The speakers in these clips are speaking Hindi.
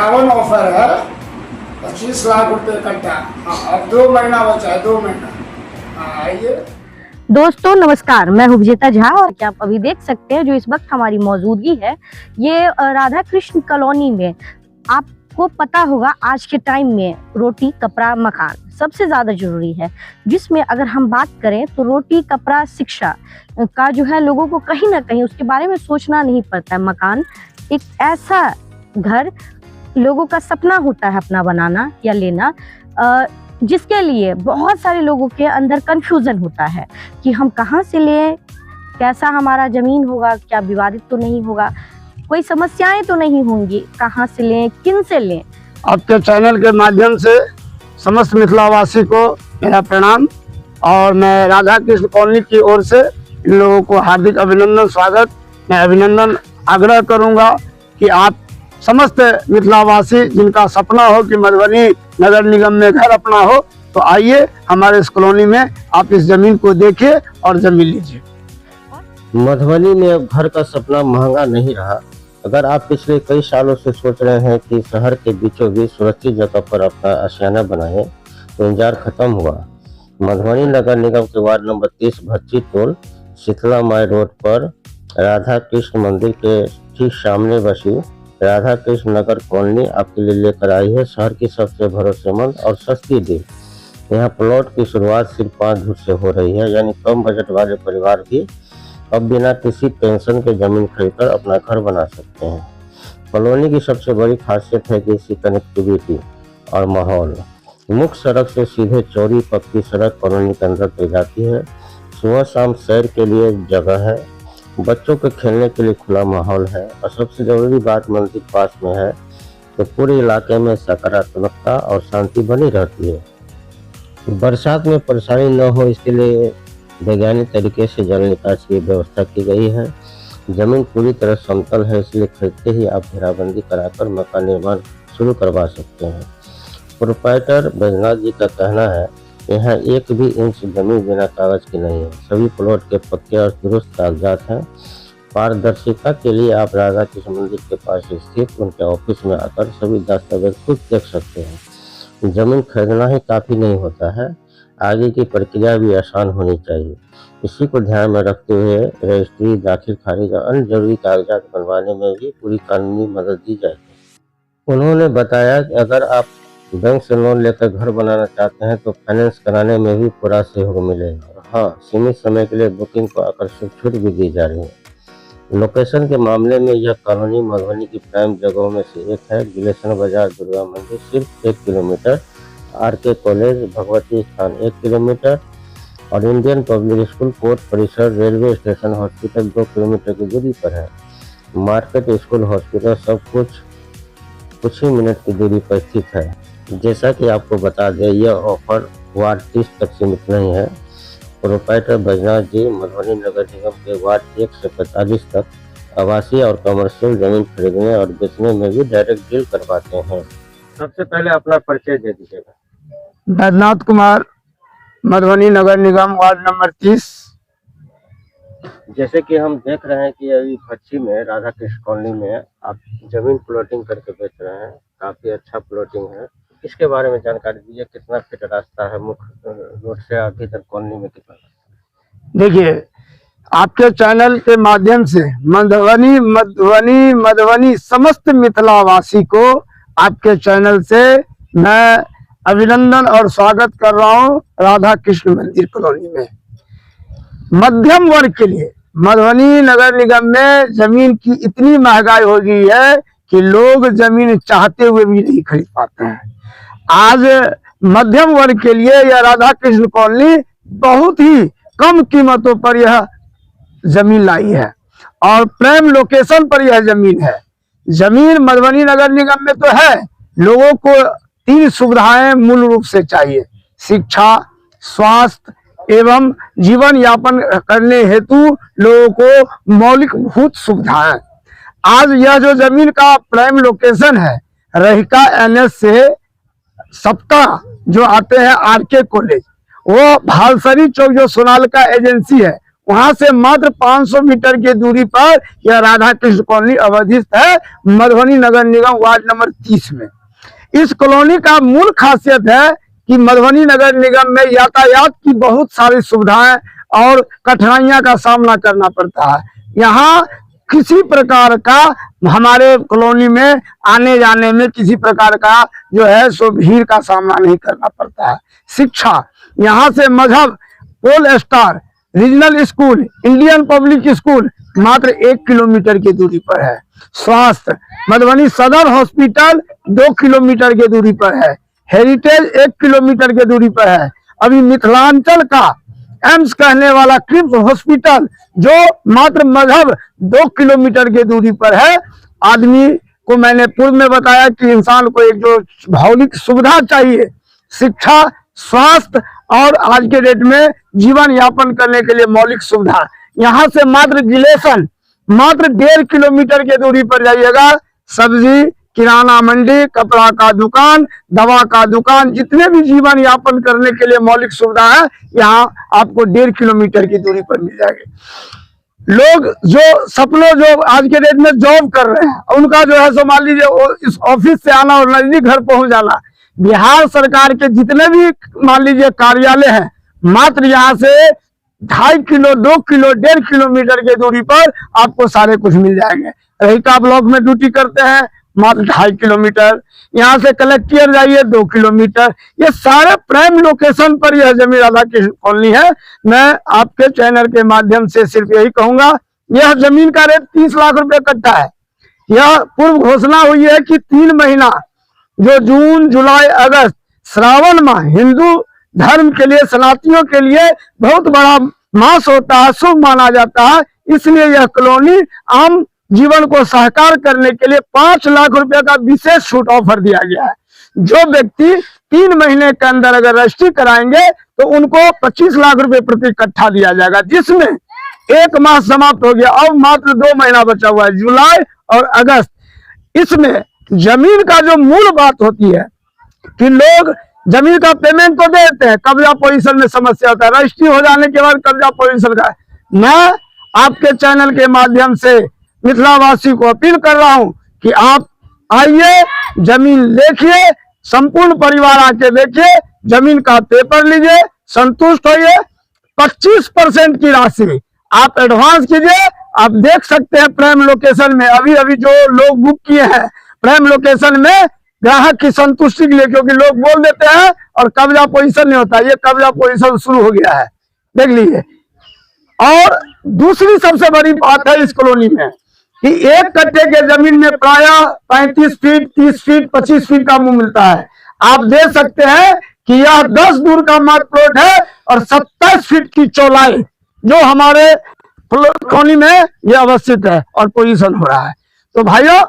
सावन ऑफर है, 25 लाख रुपए कट्टा। अब 2 महीना बचा है, 2 महीना। आइए दोस्तों नमस्कार, मैं हूं विजेता झा और क्या आप अभी देख सकते हैं जो इस वक्त हमारी मौजूदगी है ये राधा कृष्ण कॉलोनी में। आपको पता होगा आज के टाइम में रोटी कपड़ा मकान सबसे ज्यादा जरूरी है, जिसमें अगर हम बात करें तो रोटी कपड़ा शिक्षा का जो है लोगों को कहीं ना कहीं उसके बारे में सोचना नहीं पड़ता है। मकान एक ऐसा घर लोगों का सपना होता है अपना बनाना या लेना, जिसके लिए बहुत सारे लोगों के अंदर कंफ्यूजन होता है कि हम कहाँ से लें, कैसा हमारा जमीन होगा, क्या विवादित तो नहीं होगा, कोई समस्याएं तो नहीं होंगी, कहाँ से लें, किन से लें। आपके चैनल के माध्यम से समस्त मिथिलावासी को मेरा प्रणाम और मैं राधा कृष्ण कॉलोनी की ओर से इन लोगों को हार्दिक अभिनंदन स्वागत। मैं अभिनंदन आग्रह करूंगा कि आप समस्त मिथिलावासी जिनका सपना हो कि मधुबनी नगर निगम में घर अपना हो, तो आइए हमारे इस कॉलोनी में आप इस जमीन को देखिए और जमीन लीजिए। मधुबनी में अब घर का सपना महंगा नहीं रहा। अगर आप पिछले कई सालों से सोच रहे हैं कि शहर के बीचों बीच सुरक्षित जगह पर अपना आशियाना बनाएं, तो इंतजार खत्म हुआ। मधुबनी नगर निगम के वार्ड नंबर 30 भच्ची टोल शीतला माई रोड पर राधा कृष्ण मंदिर के ठीक सामने बसी राधा कृष्ण नगर कॉलोनी आपके लिए लेकर आई है शहर की सबसे भरोसेमंद और सस्ती डील। यहाँ प्लॉट की शुरुआत सिर्फ 5 धूर से हो रही है, यानी कम बजट वाले परिवार भी अब बिना किसी टेंशन के जमीन खरीदकर अपना घर बना सकते हैं। कॉलोनी की सबसे बड़ी खासियत है कि इसकी कनेक्टिविटी और माहौल। मुख्य सड़क से सीधे चौड़ी पक्की सड़क कॉलोनी के अंदर तक जाती है। सुबह शाम सैर के लिए जगह है, बच्चों के खेलने के लिए खुला माहौल है और सबसे जरूरी बात मंदिर पास में है, तो पूरे इलाके में सकारात्मकता और शांति बनी रहती है। बरसात में परेशानी न हो इसके लिए वैज्ञानिक तरीके से जल निकास की व्यवस्था की गई है। जमीन पूरी तरह समतल है, इसलिए खरीदते ही आप घेराबंदी कराकर मकान निर्माण शुरू करवा सकते हैं। प्रोप्राइटर बैजनाथ जी का कहना है, यहाँ 1 भी इंच जमीन बिना कागज की नहीं है। सभी प्लॉट के पक्के और दुरुस्त कागजात हैं। पारदर्शिता के लिए आप राधा कृष्ण मंदिर के पास स्थित उनके ऑफिस में आकर सभी दस्तावेज खुद देख सकते हैं। जमीन खरीदना ही काफी नहीं होता है, आगे की प्रक्रिया भी आसान होनी चाहिए। इसी को ध्यान में रखते हुए रजिस्ट्री, दाखिल खारिज और अन्य जरूरी कागजात बनवाने में भी पूरी कानूनी मदद दी जाएगी। उन्होंने बताया कि अगर आप बैंक से लोन लेकर घर बनाना चाहते हैं तो फाइनेंस कराने में भी पूरा सहयोग मिलेगा। हाँ, सीमित समय के लिए बुकिंग को आकर्षक छूट भी दी जा रही है। लोकेशन के मामले में यह कॉलोनी मधुबनी की प्राइम जगहों में से एक है। गिलेशन बाजार दुर्गा मंदिर सिर्फ 1 किलोमीटर, RK कॉलेज भगवती स्थान 1 किलोमीटर और इंडियन पब्लिक स्कूल कोर्ट परिसर रेलवे स्टेशन हॉस्पिटल 2 किलोमीटर की दूरी पर है। मार्केट, स्कूल, हॉस्पिटल सब कुछ ही मिनट की दूरी पर स्थित है। जैसा कि आपको बता दें, यह ऑफर वार्ड 30 तक सीमित नहीं है। प्रोप्राइटर बैजनाथ जी मधुबनी नगर निगम के वार्ड 1 से 45 तक आवासीय और कमर्शियल जमीन खरीदने और बेचने में भी डायरेक्ट डील करवाते हैं। सबसे पहले अपना परिचय दे दीजिएगा। बैजनाथ कुमार, मधुबनी नगर निगम वार्ड नंबर 30। जैसे कि हम देख रहे हैं कि अभी भच्ची में राधा कृष्ण कॉलोनी में आप जमीन प्लॉटिंग करके बेच रहे हैं, काफी अच्छा प्लॉटिंग है। इसके बारे में जानकारी दीजिए, कितना फीट रास्ता है मुख्य रोड से अभी तक कॉलोनी में कितना? देखिए, आपके चैनल के माध्यम से मधुबनी समस्त मिथिलावासी को आपके चैनल से मैं अभिनंदन और स्वागत कर रहा हूं राधा कृष्ण मंदिर कॉलोनी में। मध्यम वर्ग के लिए मधुबनी नगर निगम में जमीन की इतनी महंगाई हो गई है कि लोग जमीन चाहते हुए भी नहीं खरीद पाते हैं। आज मध्यम वर्ग के लिए यह राधा कृष्ण कॉलोनी बहुत ही कम कीमतों पर यह जमीन लाई है और प्राइम लोकेशन पर यह जमीन है। जमीन मधुबनी नगर निगम में तो है, लोगों को 3 सुविधाएं मूल रूप से चाहिए: शिक्षा, स्वास्थ्य एवं जीवन यापन करने हेतु लोगों को मौलिकभूत सुविधाएं। आज यह जो जमीन का प्राइम लोकेशन है, रहिका NS से सप्ताह जो आते हैं RK कॉलेज, वो भालसरी चौक जो सोनालिका एजेंसी है वहां से मात्र 500 मीटर की दूरी पर यह राधा कृष्ण कॉलोनी अवस्थित है, मधुबनी नगर निगम वार्ड नंबर 30 में। इस कॉलोनी का मूल खासियत है कि मधुबनी नगर निगम में यातायात की बहुत सारी सुविधाएं और कठिनाइयां का सामना करना पड़ता है। यहाँ किसी प्रकार का हमारे कॉलोनी में आने जाने में किसी प्रकार का जो है सो भीड़ का सामना नहीं करना पड़ता है। शिक्षा, यहाँ से मजहब, pole star, regional school, Indian public school मात्र 1 किलोमीटर की दूरी पर है। स्वास्थ्य, मधुबनी सदर हॉस्पिटल 2 किलोमीटर की दूरी पर है। हेरिटेज 1 किलोमीटर की दूरी पर है। अभी मिथिलांचल का एम्स कहने वाला क्रिम्स हॉस्पिटल जो मात्र मजहब 2 किलोमीटर की दूरी पर है। आदमी को मैंने पूर्व में बताया कि इंसान को एक जो भौतिक सुविधा चाहिए, शिक्षा, स्वास्थ्य और आज के डेट में जीवन यापन करने के लिए मौलिक सुविधा, यहाँ से मात्र रिलेशन मात्र 1.5 किलोमीटर की दूरी पर जाइएगा। सब्जी, किराना मंडी, कपड़ा का दुकान, दवा का दुकान, जितने भी जीवन यापन करने के लिए मौलिक सुविधा है यहाँ आपको 1.5 किलोमीटर की दूरी पर मिल जाएगी। लोग जो सपनों जो आज के डेट में जॉब कर रहे हैं उनका जो है सो मान लीजिए इस ऑफिस से आना और नजदीक घर पहुंच जाना। बिहार सरकार के जितने भी मान लीजिए कार्यालय हैं मात्र यहाँ से 2.5 किलो 2 किलो 1.5 किलोमीटर की दूरी पर आपको सारे कुछ मिल जाएंगे। रहिका ब्लॉक में ड्यूटी करते हैं मात्र 2.5 किलोमीटर, यहाँ से कलेक्टर जाइए 2 किलोमीटर। ये सारे प्राइम लोकेशन पर यह जमीन राधा कृष्ण कॉलोनी है। मैं आपके चैनल के माध्यम से सिर्फ यही कहूंगा, यह जमीन का रेट 30 लाख रुपए कट्टा है। यह पूर्व घोषणा हुई है कि 3 महीना जो जून, जुलाई, अगस्त, श्रावण माह हिंदू धर्म के लिए, सनातनियों के लिए बहुत बड़ा मास होता है, शुभ माना जाता है। इसलिए यह कॉलोनी आम जीवन को सहकार करने के लिए 5 लाख रुपए का विशेष छूट ऑफर दिया गया है। जो व्यक्ति 3 महीने के अंदर अगर रजिस्ट्री कराएंगे तो उनको 25 लाख रुपए प्रति कट्ठा दिया जाएगा, जिसमें 1 माह समाप्त हो गया। अब मात्र 2 महीना बचा हुआ है, जुलाई और अगस्त। इसमें जमीन का जो मूल बात होती है कि लोग जमीन का पेमेंट तो देते हैं, कब्जा पोजीशन में समस्या होता है, रजिस्ट्री हो जाने के बाद कब्जा पोजीशन का। मैं आपके चैनल के माध्यम से मिथिलावासी को अपील कर रहा हूं कि आप आइए, जमीन देखिए, संपूर्ण परिवार आके देखिए, जमीन का पेपर लीजिए, संतुष्ट होइए। 25% की राशि आप एडवांस कीजिए। आप देख सकते हैं प्राइम लोकेशन में अभी अभी जो लोग बुक किए हैं प्राइम लोकेशन में ग्राहक की संतुष्टि के लिए, क्योंकि लोग बोल देते हैं और कब्जा पोजीशन नहीं होता, ये कब्जा पोजीशन शुरू हो गया है, देख लीजिए। और दूसरी सबसे बड़ी बात है इस कॉलोनी में कि 1 कट्टे के जमीन में प्राय 35 फीट, 30 फीट, 25 फीट का मुंह मिलता है। आप देख सकते हैं कि यह 10 दूर का मार्ग प्लॉट है और 27 फीट की चौड़ाई जो हमारे कॉलोनी में यह अवस्थित है और पोजीशन हो रहा है। तो भाइयों,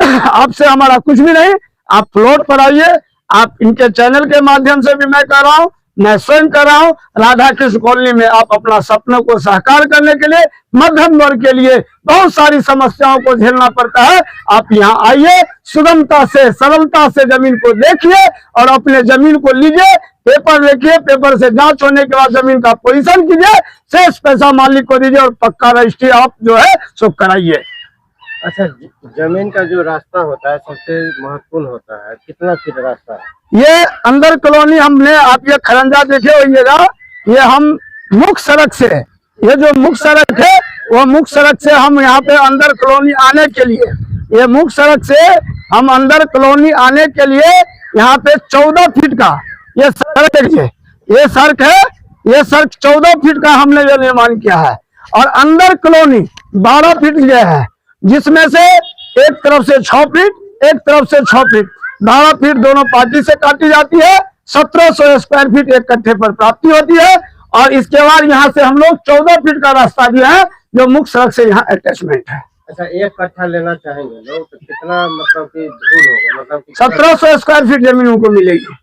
आपसे हमारा कुछ भी नहीं, आप प्लॉट पर आइए। आप इनके चैनल के माध्यम से भी मैं कह रहा हूँ, मैं स्वयं कर रहा हूँ, राधा कृष्ण कॉलोनी में आप अपना सपनों को साकार करने के लिए, मध्यम वर्ग के लिए बहुत सारी समस्याओं को झेलना पड़ता है। आप यहाँ आइए, सुगमता से, सरलता से जमीन को देखिए और अपने जमीन को लीजिए, पेपर देखिए, पेपर से जांच होने के बाद जमीन का पोजीशन कीजिए, शेष पैसा मालिक को दीजिए और पक्का रजिस्ट्री आप जो है सो कराइए। अच्छा, जमीन का जो रास्ता होता है सबसे महत्वपूर्ण होता है, कितना फीट रास्ता है? ये अंदर कॉलोनी हमने, आप ये खरंजा देखे होइएगा, ये हम मुख्य सड़क से, ये जो मुख्य सड़क है वो मुख्य सड़क से हम यहाँ पे अंदर कॉलोनी आने के लिए, ये मुख्य सड़क से हम अंदर कॉलोनी आने के लिए यहाँ पे 14 फीट का ये सड़क है, ये सड़क है, ये सड़क 14 फीट का हमने जो निर्माण किया है। और अंदर कॉलोनी 12 फीट ये है, जिसमें से एक तरफ से 6 फीट, एक तरफ से 6 फीट, 12 फीट दोनों पार्टी से काटी जाती है। 1700 स्क्वायर फीट एक कट्ठे पर प्राप्ति होती है। और इसके बाद यहाँ से हम लोग 14 फीट का रास्ता दिया है जो मुख्य सड़क से यहाँ अटैचमेंट है। अच्छा, 1 कट्ठा लेना चाहेंगे लोग तो कितना मतलब कि धूल होगा, मतलब कि 1700 स्क्वायर फीट जमीन उनको मिलेगी।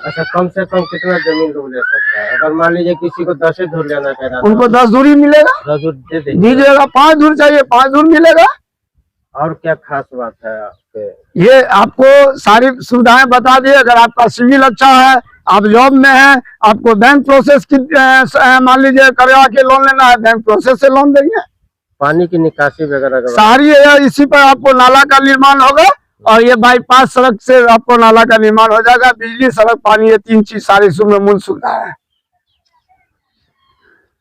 अच्छा, कम से कम कितना जमीन लोग ले सकता है? अगर मान लीजिए किसी को 10 धूर लेना चाहिए, उनको 10 धूरी मिलेगा, 10 धूर दे दीजिएगा। 5 धूर चाहिए, 5 धूर मिलेगा। और क्या खास बात है आपके? ये आपको सारी सुविधाएं बता दिए। अगर आपका सिविल अच्छा है, आप जॉब में हैं, आपको बैंक प्रोसेस की मान लीजिए करवा के लोन लेना है, बैंक प्रोसेस से लोन देंगे। पानी की निकासी वगैरह का सारी इसी पर आपको नाला का निर्माण होगा और ये बाईपास सड़क से आपको नाला का निर्माण हो जाएगा। बिजली, सड़क, पानी, ये 3 चीज सारी मूल सुविधा है।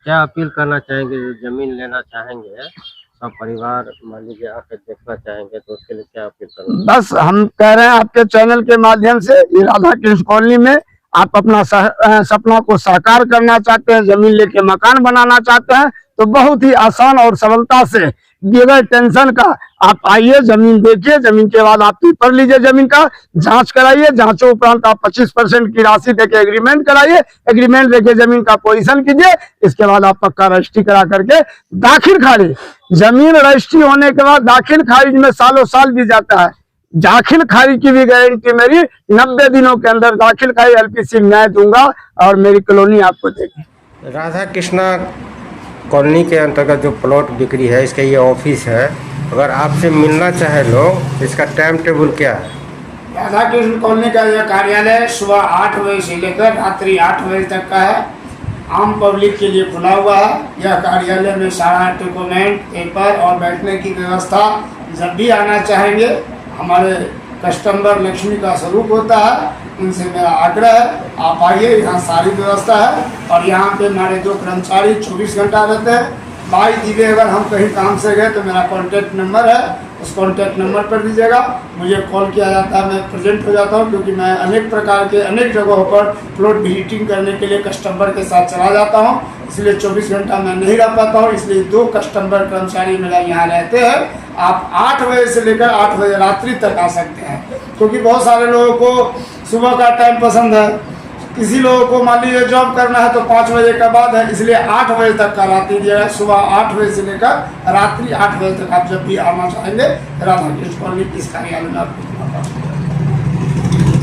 क्या अपील करना चाहेंगे जो जमीन लेना चाहेंगे, सब परिवार मान लीजिए आके देखना चाहेंगे, तो उसके लिए क्या अपील करना? बस हम कह रहे हैं आपके चैनल के माध्यम से, ये राधा कृष्ण कॉलोनी में आप अपना सपना को साकार करना चाहते हैं, जमीन लेके मकान बनाना चाहते हैं, तो बहुत ही आसान और सरलता से बगैर टेंशन का आप आइए, जमीन देखिए। जमीन के बाद आप पेपर लीजिए, जमीन का जांच कराइए, जांचों उपरांत आप 25% की राशि देके एग्रीमेंट कराइए, एग्रीमेंट देके जमीन का पोजीशन कीजिए। इसके बाद आप पक्का रजिस्ट्री करा करके दाखिल खारिज, जमीन रजिस्ट्री होने के बाद दाखिल खारिज में सालों साल भी जाता है। दाखिल खारिज की भी गारंटी मेरी 90 दिनों के अंदर दाखिल खारिज एलपीसी न्याय दूंगा और मेरी कॉलोनी आपको देगी। राधा कृष्णा कॉलोनी के अंतर्गत जो प्लॉट बिक्री है, इसका ये ऑफिस है। अगर आपसे मिलना चाहे लोग, इसका टाइम टेबल क्या है? राधा कृष्ण कॉलोनी का यह कार्यालय सुबह 8 बजे से लेकर रात्रि 8 बजे तक का है, आम पब्लिक के लिए खुला हुआ है। यह कार्यालय में सारा डॉक्यूमेंट, पेपर और बैठने की व्यवस्था जब भी आना चाहेंगे, हमारे कस्टमर लक्ष्मी का स्वरूप होता है, उनसे मेरा आग्रह है आप आइए, यहाँ सारी व्यवस्था है। और यहाँ पे हमारे 2 कर्मचारी 24 घंटा रहते हैं। बाई दिवे अगर हम कहीं काम से गए तो मेरा कॉन्टैक्ट नंबर है, उस कॉन्टैक्ट नंबर पर दीजिएगा, मुझे कॉल किया जाता है, मैं प्रेजेंट हो जाता हूँ, क्योंकि मैं अनेक प्रकार के अनेक जगहों पर प्लॉट विजिटिंग करने के लिए कस्टमर के साथ चला जाता हूँ, इसलिए 24 घंटा मैं नहीं रह पाता हूँ। इसलिए 2 कस्टमर कर्मचारी मेरा यहाँ रहते हैं। आप 8 बजे से लेकर 8 बजे रात्रि तक आ सकते हैं, क्योंकि बहुत सारे लोगों को सुबह का टाइम पसंद है, किसी लोगों को मान लीजिए जॉब करना है तो 5 बजे के बाद है, इसलिए 8 बजे तक का रात्रि दिया है। सुबह 8 बजे से लेकर रात्रि 8 बजे तक आप जब भी आना चाहेंगे राधा कृष्ण कॉलोनी इस कार्यालय में आपको